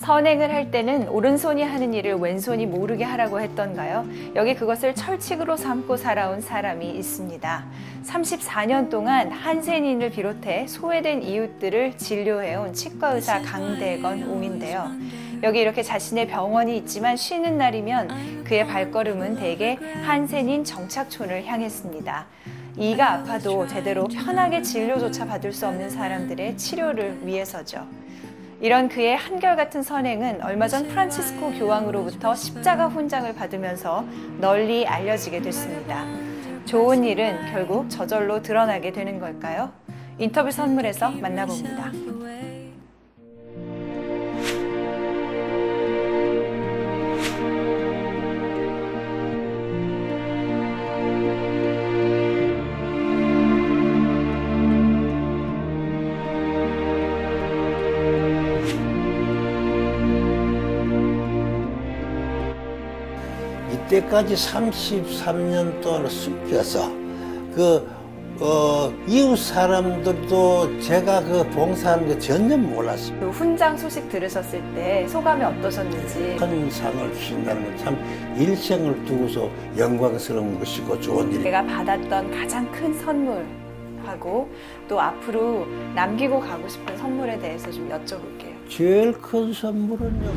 선행을 할 때는 오른손이 하는 일을 왼손이 모르게 하라고 했던가요? 여기 그것을 철칙으로 삼고 살아온 사람이 있습니다. 34년 동안 한센인을 비롯해 소외된 이웃들을 진료해온 치과의사 강대건 옹인데요. 여기 이렇게 자신의 병원이 있지만 쉬는 날이면 그의 발걸음은 대개 한센인 정착촌을 향했습니다. 이가 아파도 제대로 편하게 진료조차 받을 수 없는 사람들의 치료를 위해서죠. 이런 그의 한결같은 선행은 얼마 전 프란치스코 교황으로부터 십자가 훈장을 받으면서 널리 알려지게 됐습니다. 좋은 일은 결국 저절로 드러나게 되는 걸까요? 인터뷰 선물에서 만나봅니다. 이때까지 33년 동안 숨겨서 이웃 사람들도 제가 그 봉사하는 게 전혀 몰랐어요. 그 훈장 소식 들으셨을 때 소감이 어떠셨는지. 큰 상을 주신다는 건 참 일생을 두고서 영광스러운 것이고 좋은 일. 내가 받았던 가장 큰 선물하고 또 앞으로 남기고 가고 싶은 선물에 대해서 좀 여쭤볼게요. 제일 큰 선물은요.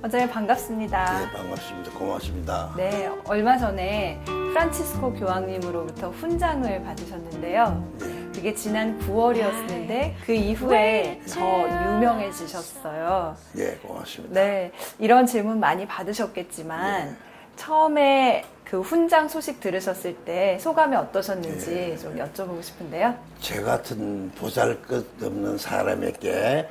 원장님 반갑습니다. 네, 반갑습니다. 고맙습니다. 네, 얼마 전에 프란치스코 교황님으로부터 훈장을 받으셨는데요. 네. 그게 지난 9월이었는데 그 이후에 더 유명해지셨어요. 네, 고맙습니다. 네, 이런 질문 많이 받으셨겠지만 네. 처음에 그 훈장 소식 들으셨을 때 소감이 어떠셨는지 네. 좀 여쭤보고 싶은데요. 제 같은 보잘것없는 사람에게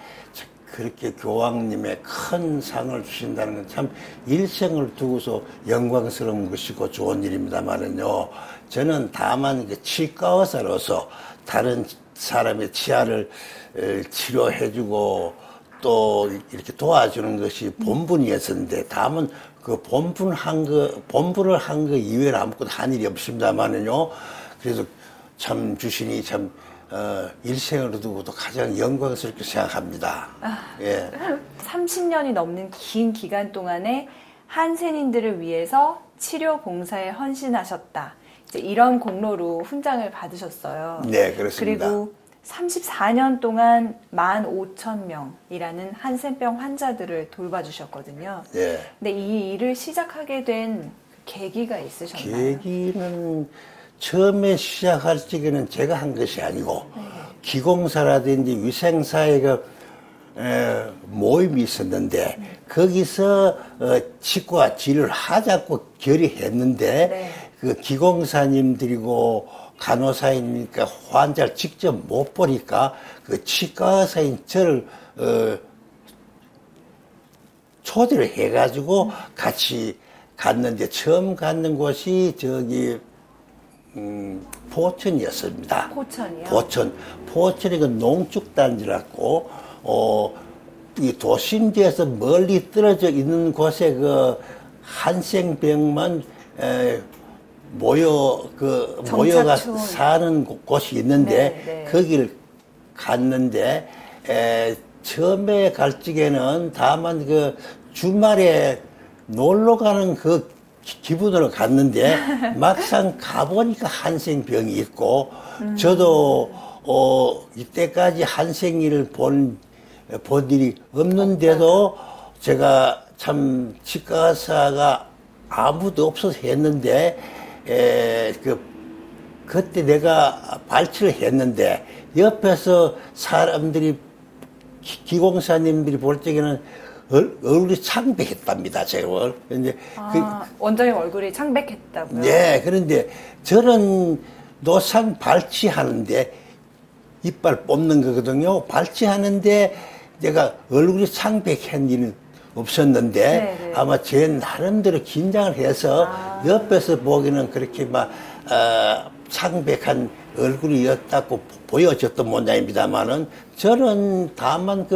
그렇게 교황님의 큰 상을 주신다는 건 참 일생을 두고서 영광스러운 것이고 좋은 일입니다만은요. 저는 다만 치과 의사로서 다른 사람의 치아를 치료해주고 또 이렇게 도와주는 것이 본분이었었는데 다만 그 본분을 한 거 이외에는 아무것도 한 일이 없습니다만은요. 그래서 참 주신이 참 일생을 두고도 가장 영광스럽게 생각합니다. 예. 30년이 넘는 긴 기간 동안에 한센인들을 위해서 치료 봉사에 헌신하셨다. 이제 이런 공로로 훈장을 받으셨어요. 네, 그렇습니다. 그리고 34년 동안 15,000명이라는 한센병 환자들을 돌봐주셨거든요. 예. 근데 이 일을 시작하게 된 계기가 있으셨나요? 계기는 처음에 시작할 적에는 제가 한 것이 아니고 기공사라든지 위생사회가 모임이 있었는데 거기서 치과 진료를 하자고 결의했는데 그 기공사님들이고 간호사이니까 환자를 직접 못 보니까 그 치과의사인 저를 초대를 해가지고 같이 갔는데 처음 갔는 곳이 저기 포천이었습니다. 포천이요? 포천이 그 농축단지라고, 이 도심지에서 멀리 떨어져 있는 곳에 그 한생병만, 모여가 사는 곳이 있는데, 거기를 갔는데, 처음에 갈 적에는 다만 그 주말에 놀러 가는 그 기분으로 갔는데 막상 가보니까 한생병이 있고 저도 이때까지 한생일을 본 일이 없는데도 제가 참 치과의사가 아무도 없어서 했는데 그때 내가 발치를 했는데 옆에서 사람들이 기공사님들이 볼 적에는 얼굴이 창백했답니다, 제가. 이제 원장님 얼굴이 창백했다고요? 네, 그런데 저는 노상 발치하는데 이빨 뽑는 거거든요. 발치하는데 내가 얼굴이 창백한 일은 없었는데 아마 제 나름대로 긴장을 해서 옆에서 보기는 그렇게 막 창백한 얼굴이었다고 보여졌던 모양입니다만은 저는 다만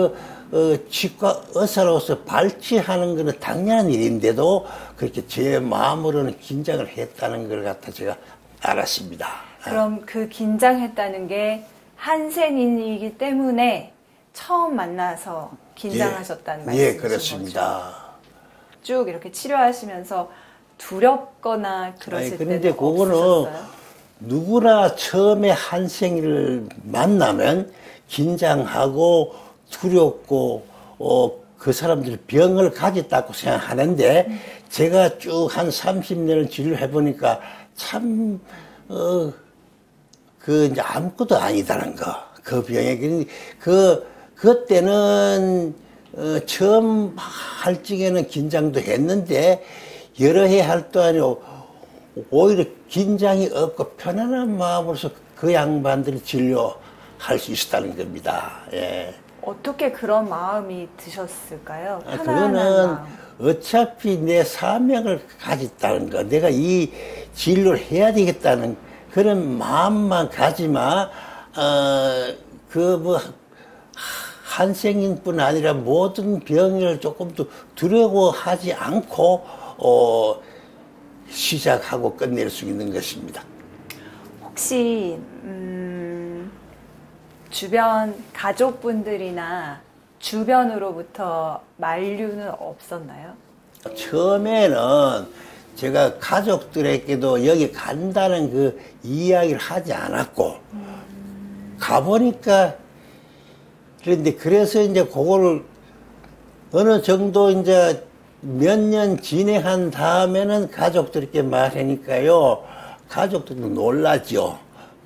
치과 의사로서 발치하는 것은 당연한 일인데도 그렇게 제 마음으로는 긴장을 했다는 걸 갖다 제가 알았습니다. 그럼 그 긴장했다는 게 한센인이기 때문에 처음 만나서 긴장하셨다는 말씀이신 거죠? 그렇습니다. 쭉 이렇게 치료하시면서 두렵거나 그러실 그런데 때도 그거는 없으셨어요? 누구나 처음에 한생이를 만나면 긴장하고 두렵고 그 사람들이 병을 가졌다고 생각하는데 제가 쭉 한 30년을 진료해 보니까 참 이제 아무것도 아니다는 거. 그 병에 그때는 처음 할 적에는 긴장도 했는데 여러 해 할 동안에 오히려 긴장이 없고 편안한 마음으로서 그 양반들이 진료할 수 있었다는 겁니다. 예. 어떻게 그런 마음이 드셨을까요? 편안한 그거는 마음. 어차피 내 사명을 가졌다는 거, 내가 이 진료를 해야 되겠다는 그런 마음만 가지마, 한생인뿐 아니라 모든 병을 조금 더 두려워하지 않고, 시작하고 끝낼 수 있는 것입니다. 혹시 주변 가족분들이나 주변으로부터 만류는 없었나요? 처음에는 제가 가족들에게도 여기 간다는 그 이야기를 하지 않았고, 가보니까, 그래서 이제 그거를 어느 정도 이제 몇 년 진행한 다음에는 가족들께 말하니까요, 가족들도 놀라죠.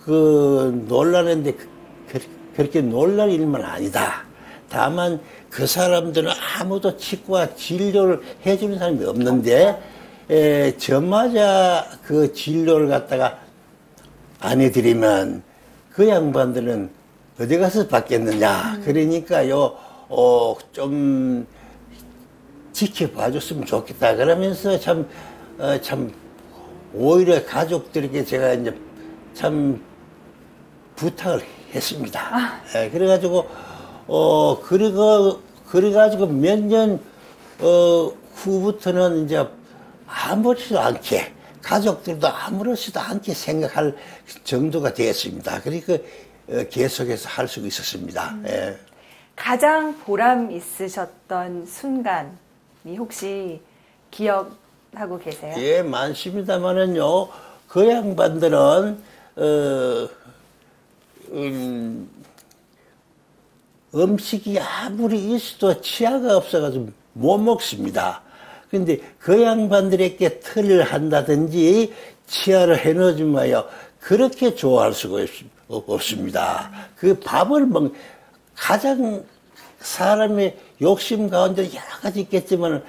놀라는데 그렇게 놀랄 일만 아니다. 다만 그 사람들은 아무도 치과 진료를 해주는 사람이 없는데, 저마저 그 진료를 갖다가 안 해드리면 그 양반들은 어디 가서 받겠느냐. 그러니까요, 좀 지켜봐 줬으면 좋겠다. 그러면서 참 오히려 가족들에게 제가 이제 참 부탁을 했습니다. 그래가지고, 그래가지고 몇 년, 후부터는 이제 아무렇지도 않게, 가족들도 아무렇지도 않게 생각할 정도가 되었습니다. 그러니까 계속해서 할 수 있었습니다. 예. 가장 보람 있으셨던 순간이 혹시 기억하고 계세요? 예, 많습니다만은요, 그 양반들은, 음식이 아무리 있어도 치아가 없어가지고 못 먹습니다. 근데 그 양반들에게 털을 한다든지 치아를 해넣어주면요, 그렇게 좋아할 수가 없습니다. 그 밥을 가장 사람의 욕심 가운데 여러 가지 있겠지만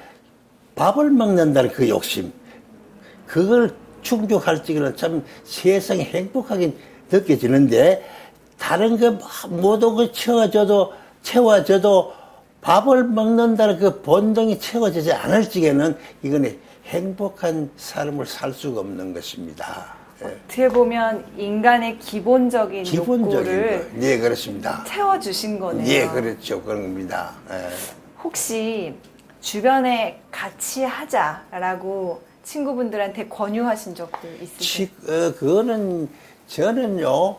밥을 먹는다는 그 욕심, 그걸 충족할 적에는 참 세상이 행복하게 느껴지는데, 다른 거 모든 걸 채워져도 밥을 먹는다는 그 본능이 채워지지 않을 적에는 이거는 행복한 삶을 살 수가 없는 것입니다. 어떻게 보면 인간의 기본적인 욕구를 거. 네, 그렇습니다. 채워주신 거네요. 네, 그렇죠. 그런 겁니다. 혹시 주변에 같이 하자라고 친구분들한테 권유하신 적도 있으세요? 그거는 저는요,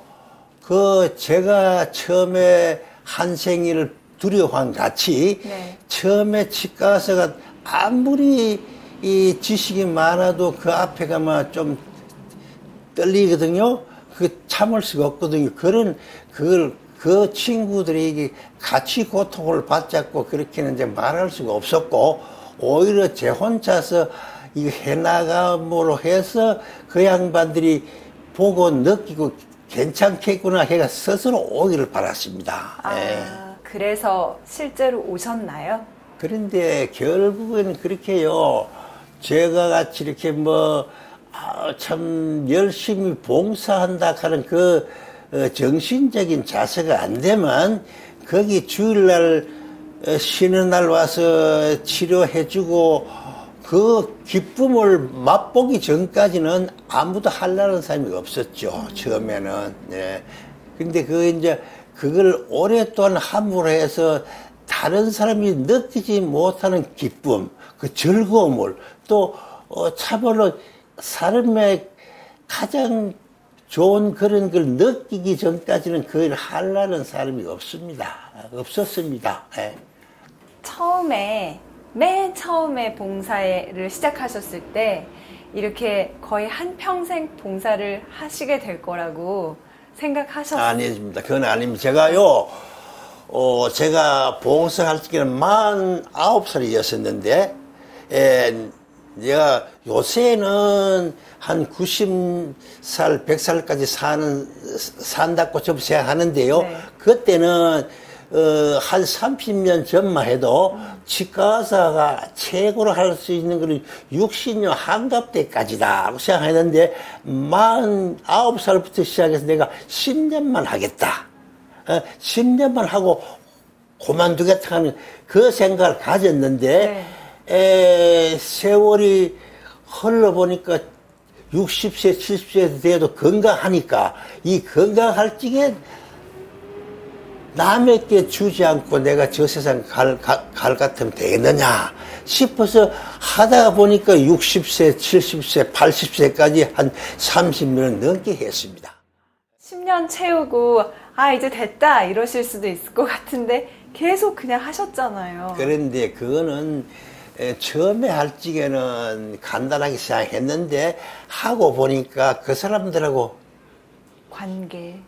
제가 처음에 한생이를 두려워한 같이, 네. 처음에 치과 가서가 아무리 이 지식이 많아도 그 앞에 가면 좀 떨리거든요. 참을 수가 없거든요. 그 친구들에게 같이 고통을 받자고 그렇게는 이제 말할 수가 없었고, 오히려 제 혼자서 이거 해나감으로 해서 그 양반들이 보고 느끼고 괜찮겠구나 해가 스스로 오기를 바랐습니다. 그래서 실제로 오셨나요? 그런데 결국에는 그렇게요. 제가 같이 이렇게 참 열심히 봉사한다 하는 그 정신적인 자세가 안 되면 거기 주일날 쉬는 날 와서 치료해주고 그 기쁨을 맛보기 전까지는 아무도 하려는 사람이 없었죠. 처음에는. 예. 근데 그걸 오랫동안 함으로 해서 다른 사람이 느끼지 못하는 기쁨, 그 즐거움을 또 참으로 사람의 가장 좋은 그런 걸 느끼기 전까지는 그 일을 하려는 사람이 없었습니다. 예. 맨 처음에 봉사를 시작하셨을 때 이렇게 거의 한평생 봉사를 하시게 될 거라고 생각하셨어요? 아닙니다. 그건 아닙니다. 제가 봉사할 때는 49살이었었는데, 내가 요새는 한 90살, 100살까지 산다고 좀 생각하는데요. 네. 그때는, 한 30년 전만 해도 치과의사가 최고로 할 수 있는 건 60년 한갑 때까지다 생각했는데, 49살부터 시작해서 내가 10년만 하겠다. 10년만 하고 그만두겠다 하는 그 생각을 가졌는데, 세월이 흘러보니까 60세, 70세 돼도 건강하니까 이 건강할 적에 남에게 주지 않고 내가 저 세상 갈 같으면 되겠느냐 싶어서 하다가 보니까 60세, 70세, 80세까지 한 30년을 넘게 했습니다. 10년 채우고 이제 됐다 이러실 수도 있을 것 같은데 계속 그냥 하셨잖아요. 그런데 그거는 처음에 할 적에는 간단하게 생각했는데 하고 보니까 그 사람들하고 관계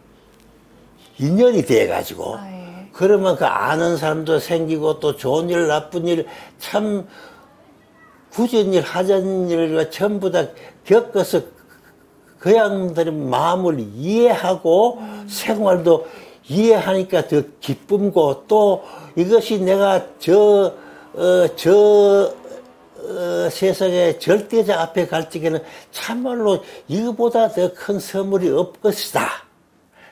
인연이 돼가지고 예. 그러면 그 아는 사람도 생기고 또 좋은 일 나쁜 일 참 굳은 일 하자는 일을 전부 다 겪어서 그 양들의 마음을 이해하고 생활도 이해하니까 더 기쁨고 또 이것이 내가 세상에 절대자 앞에 갈 적에는 참말로 이거보다 더 큰 선물이 없겠다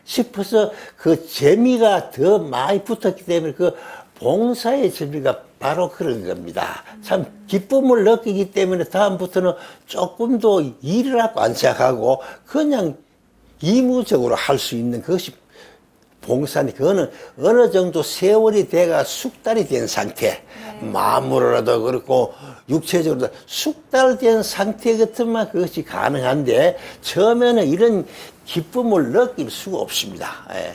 싶어서 그 재미가 더 많이 붙었기 때문에 그 봉사의 재미가 바로 그런 겁니다. 참 기쁨을 느끼기 때문에 다음부터는 조금 더 일을 하고 안 생각하고 그냥 의무적으로 할 수 있는 그것이 봉사니 그거는 어느 정도 세월이 돼가 숙달이 된 상태 마음으로라도 그렇고 육체적으로도 숙달된 상태 같으면 그것이 가능한데 처음에는 이런 기쁨을 느낄 수가 없습니다. 예.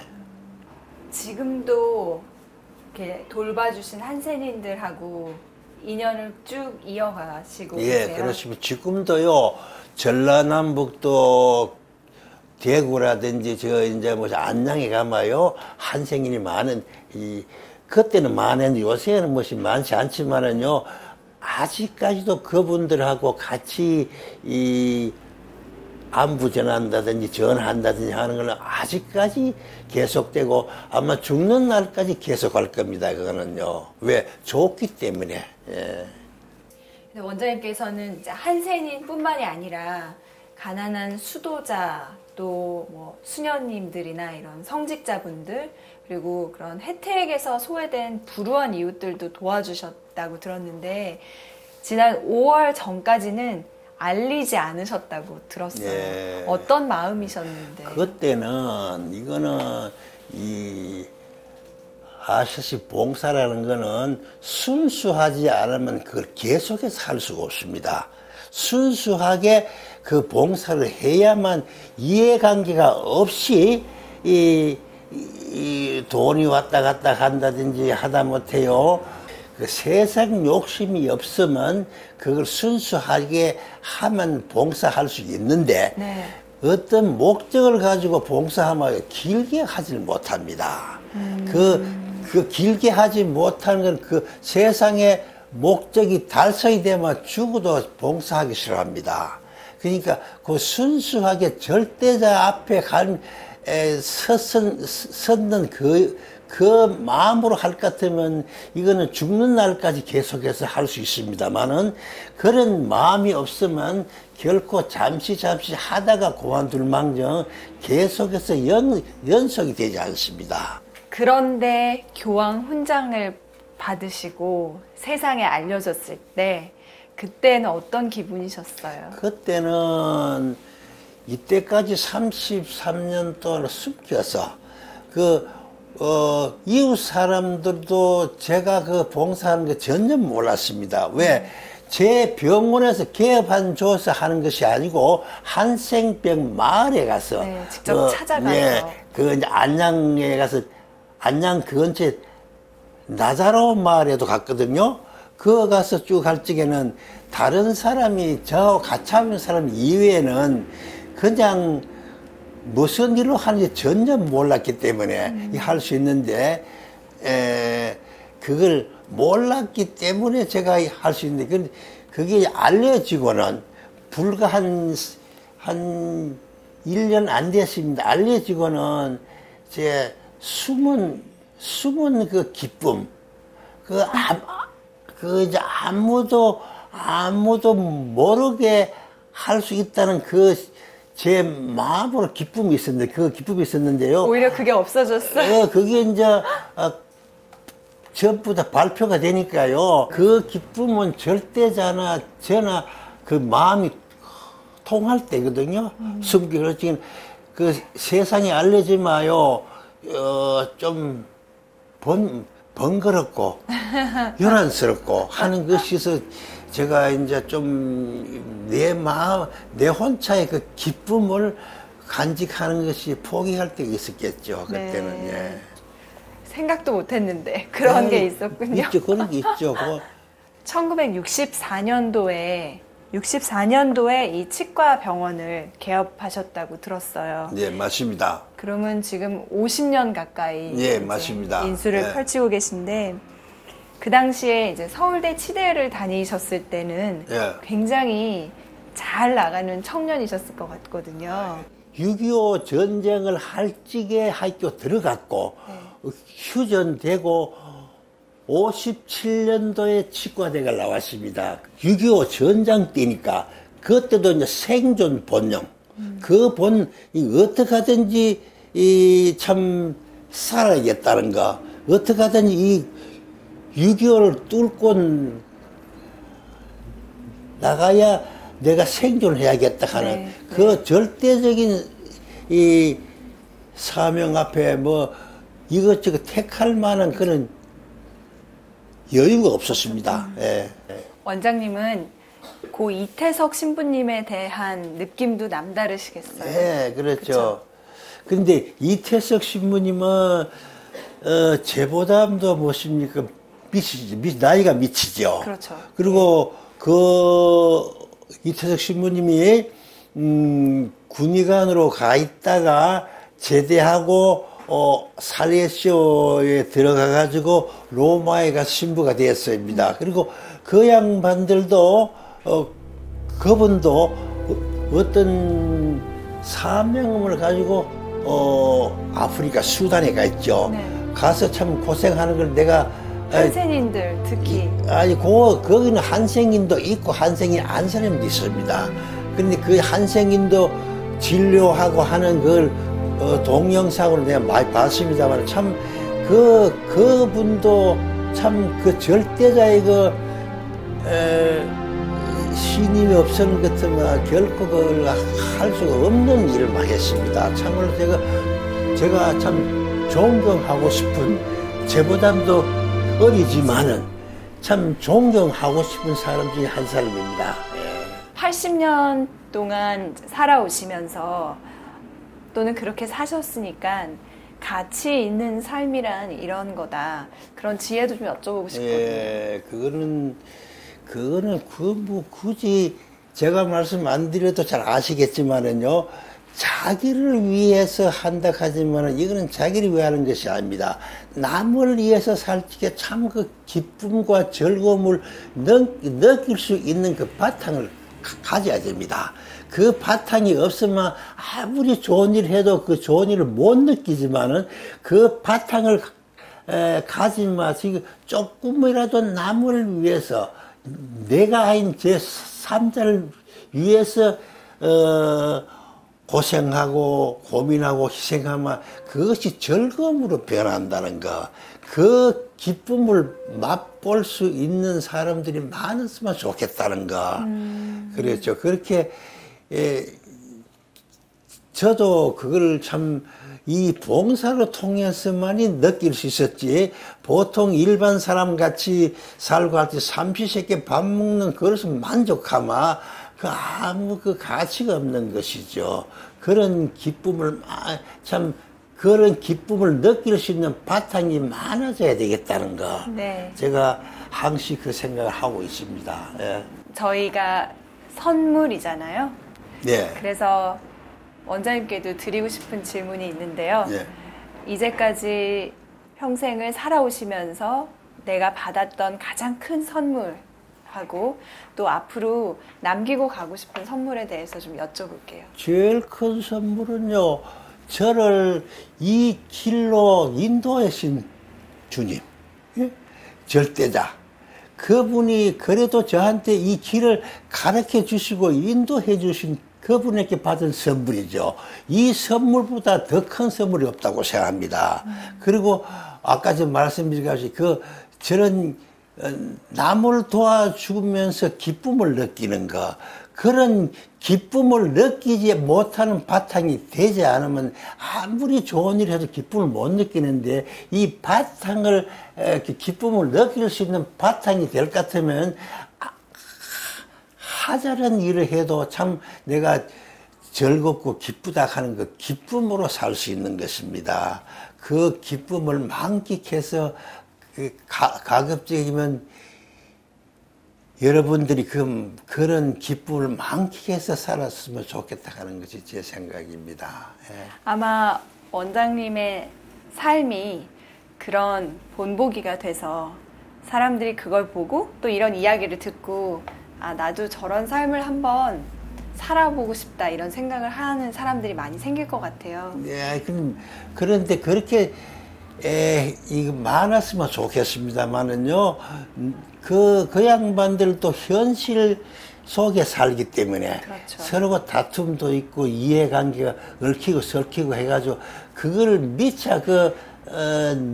지금도 이렇게 돌봐주신 한센인들하고 인연을 쭉 이어가시고 계세요? 그렇습니다. 지금도요 전라남북도 대구라든지 이제 안양에 가마요 한생인이 많은 그때는 많았는데 요새는 많지 않지만은요 아직까지도 그분들하고 같이 안부 전한다든지 전한다든지 하는 건 아직까지 계속되고 아마 죽는 날까지 계속할 겁니다. 그거는요. 왜? 좋기 때문에. 예. 원장님께서는 이제 한센인뿐만이 아니라 가난한 수도자 또 수녀님들이나 이런 성직자분들 그리고 그런 혜택에서 소외된 불우한 이웃들도 도와주셨다고 들었는데 지난 5월 전까지는 알리지 않으셨다고 들었어요. 예. 어떤 마음이셨는데? 그때는 이거는 아시다시피 봉사라는 거는 순수하지 않으면 그걸 계속해서 할 수가 없습니다. 순수하게 그 봉사를 해야만 이해관계가 없이 돈이 왔다 갔다 한다든지 하다 못해요. 그 세상 욕심이 없으면 그걸 순수하게 하면 봉사할 수 있는데 어떤 목적을 가지고 봉사하면 길게 하질 못합니다. 그 길게 하지 못하는 건 그 세상의 목적이 달성이 되면 죽어도 봉사하기 싫어합니다. 그러니까 그 순수하게 절대자 앞에 섰는 그 마음으로 할 것 같으면 이거는 죽는 날까지 계속해서 할 수 있습니다만은 그런 마음이 없으면 결코 잠시 하다가 그만둘 망정 계속해서 연속이 되지 않습니다. 그런데 교황 훈장을 받으시고 세상에 알려졌을 때 그때는 어떤 기분이셨어요? 그때는 이때까지 33년 동안 숨겨서 이웃 사람들도 제가 그 봉사하는 게 전혀 몰랐습니다. 왜? 제 병원에서 개업한 줘서 하는 것이 아니고 한생병 마을에 가서 네, 직접 찾아가서 네, 그 이제 안양에 가서 안양 그 근처에 나자로 마을에도 갔거든요. 그거 가서 쭉 할 적에는 다른 사람이 저하고 같이 하는 사람 이외에는 그냥 무슨 일로 하는지 전혀 몰랐기 때문에 할 수 있는데 그걸 몰랐기 때문에 제가 할 수 있는데 그게 알려지고는 불과 한 1년 안 됐습니다. 알려지고는 제 숨은 그 기쁨 이제 아무도 모르게 할 수 있다는 제 마음으로 기쁨이 있었는데 그 기쁨이 있었는데요. 오히려 그게 없어졌어요. 그게 이제 전부 다 발표가 되니까요. 그 기쁨은 절대자나 저나 그 마음이 통할 때거든요. 숨기로 지금 그 세상에 알려지 마요. 좀 번거롭고 요란스럽고 하는 것이서 제가 이제 좀 내 마음, 내 혼자의 그 기쁨을 간직하는 것이 포기할 때가 있었겠죠. 그때는. 네. 예. 생각도 못했는데 그런 게 있었군요. 있죠, 그런 게 있죠. 1964년도에 이 치과 병원을 개업하셨다고 들었어요. 네, 맞습니다. 그러면 지금 50년 가까이 네, 맞습니다. 인수를 네. 펼치고 계신데 그 당시에 이제 서울대 치대를 다니셨을 때는 네. 굉장히 잘 나가는 청년이셨을 것 같거든요. 6.25 전쟁을 할 적에 학교 들어갔고 휴전되고 57년도에 치과대가 나왔습니다. 6.25 전장 때니까 그때도 이제 생존 본능 어떻게 하든지 참 살아야겠다는 거 어떻게 하든지 이 6.25를 뚫고 나가야 내가 생존해야겠다 하는 그 절대적인 이 사명 앞에 뭐 이것저것 택할 만한 그런 여유가 없었습니다. 예. 원장님은 고 이태석 신부님에 대한 느낌도 남다르시겠어요? 네, 그렇죠. 그런데 이태석 신부님은 제보담도 무엇입니까? 나이가 미치죠. 그렇죠. 그리고 이태석 신부님이 군의관으로 가 있다가 제대하고 살레시오에 들어가 가지고 로마에 가서 신부가 되었습니다. 그리고 그 양반들도 그분도 어떤 사명을 가지고 아프리카 수단에 가 있죠. 네. 가서 참 고생하는 걸 내가 한센인들 특히 거기는 한생인도 있고 한생인 안 사람도 있습니다. 그런데 그 한생인도 진료하고 하는 걸 동영상으로 내가 많이 봤습니다만 참 그분도 참 그 절대자의 신임이 없었는 것 같으면 결코 그걸 할 수가 없는 일을 많이 했습니다. 참으로 제가 참 존경하고 싶은 제보담도 어리지만은 참 존경하고 싶은 사람 중에 한 사람입니다. 80년 동안 살아오시면서 또는 그렇게 사셨으니까 가치 있는 삶이란 이런 거다. 그런 지혜도 좀 여쭤보고 싶거든요. 예, 그거는 굳이 제가 말씀 안 드려도 잘 아시겠지만은요. 자기를 위해서 한다 하지만은 이거는 자기를 위해 하는 것이 아닙니다. 남을 위해서 살 적에 참 그 기쁨과 즐거움을 느낄 수 있는 그 바탕을 가져야 됩니다. 그 바탕이 없으면 아무리 좋은 일 해도 그 좋은 일을 못 느끼지만은 그 바탕을 가지지 마시고 조금이라도 남을 위해서 내가 아닌 제3자를 위해서 고생하고 고민하고 희생하면 그것이 즐거움으로 변한다는 거. 그 기쁨을 맛볼 수 있는 사람들이 많았으면 좋겠다는 거. 그렇죠. 그렇게 저도 그걸 참 이 봉사를 통해서만이 느낄 수 있었지, 보통 일반 사람 같이 살고 할 때 삼시세끼 밥 먹는 그것은 만족하마 그 아무 그 가치가 없는 것이죠. 그런 기쁨을 참 그런 기쁨을 느낄 수 있는 바탕이 많아져야 되겠다는 거. 네. 제가 항시 그 생각을 하고 있습니다. 예. 저희가 선물이잖아요. 네. 그래서 원장님께도 드리고 싶은 질문이 있는데요. 예. 이제까지 평생을 살아오시면서 내가 받았던 가장 큰 선물하고 또 앞으로 남기고 가고 싶은 선물에 대해서 좀 여쭤볼게요. 제일 큰 선물은요, 저를 이 길로 인도하신 주님, 예? 절대자. 그분이 그래도 저한테 이 길을 가르쳐 주시고 인도해 주신 그분에게 받은 선물이죠. 이 선물보다 더 큰 선물이 없다고 생각합니다. 그리고 아까 전 말씀드린 저런 남을 도와주면서 기쁨을 느끼는 거, 그런 기쁨을 느끼지 못하는 바탕이 되지 않으면 아무리 좋은 일을 해도 기쁨을 못 느끼는데, 이 바탕을 기쁨을 느낄 수 있는 바탕이 될 것 같으면 하자는 일을 해도 참 내가 즐겁고 기쁘다 하는 그 기쁨으로 살 수 있는 것입니다. 그 기쁨을 만끽해서 가급적이면 여러분들이 그런 기쁨을 만끽해서 살았으면 좋겠다 하는 것이 제 생각입니다. 예. 아마 원장님의 삶이 그런 본보기가 돼서 사람들이 그걸 보고 또 이런 이야기를 듣고 나도 저런 삶을 한번 살아보고 싶다 이런 생각을 하는 사람들이 많이 생길 것 같아요. 예, 그런데 그렇게 이거 많았으면 좋겠습니다만은요, 그 양반들도 현실 속에 살기 때문에 그렇죠. 서로 다툼도 있고 이해관계가 얽히고 설키고 해가지고 그걸 미처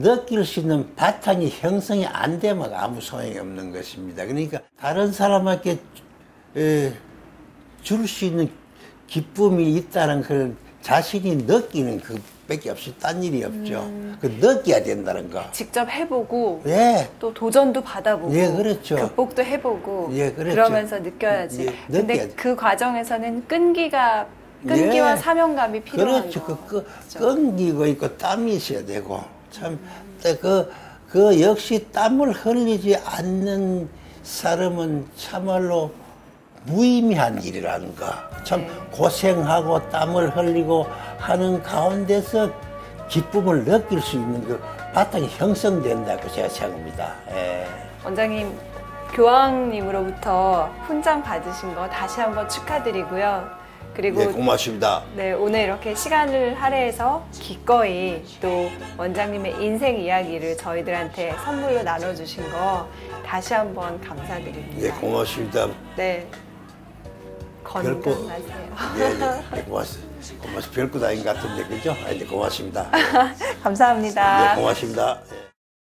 느낄 수 있는 바탕이 형성이 안 되면 아무 소용이 없는 것입니다. 그러니까 다른 사람에게 줄 수 있는 기쁨이 있다는 걸 자신이 느끼는 그밖에 없이 딴 일이 없죠. 그 느껴야 된다는 거. 직접 해보고 예. 또 도전도 받아보고 예, 그렇죠. 극복도 해보고 예, 그렇죠. 그러면서 느껴야지. 예, 근데 느껴야지. 그 과정에서는 끈기와 예. 사명감이 필요한 그렇죠. 거. 그렇죠. 그렇죠. 끈기고 있고 땀이 있어야 되고 참 그 역시 땀을 흘리지 않는 사람은 참말로 무의미한 일이라는 거. 참 네. 고생하고 땀을 흘리고 하는 가운데서 기쁨을 느낄 수 있는 그 바탕이 형성된다고 제가 생각합니다. 예. 원장님, 교황님으로부터 훈장 받으신 거 다시 한번 축하드리고요. 그리고 네, 고맙습니다. 네, 오늘 이렇게 시간을 할애해서 기꺼이 또 원장님의 인생 이야기를 저희들한테 선물로 나눠주신 거 다시 한번 감사드립니다. 예, 고맙습니다. 네, 건강하세요. 예, 고맙습니다. 별것 아닌 것 같은데, 그죠? 네, 고맙습니다. 감사합니다. 네, 고맙습니다.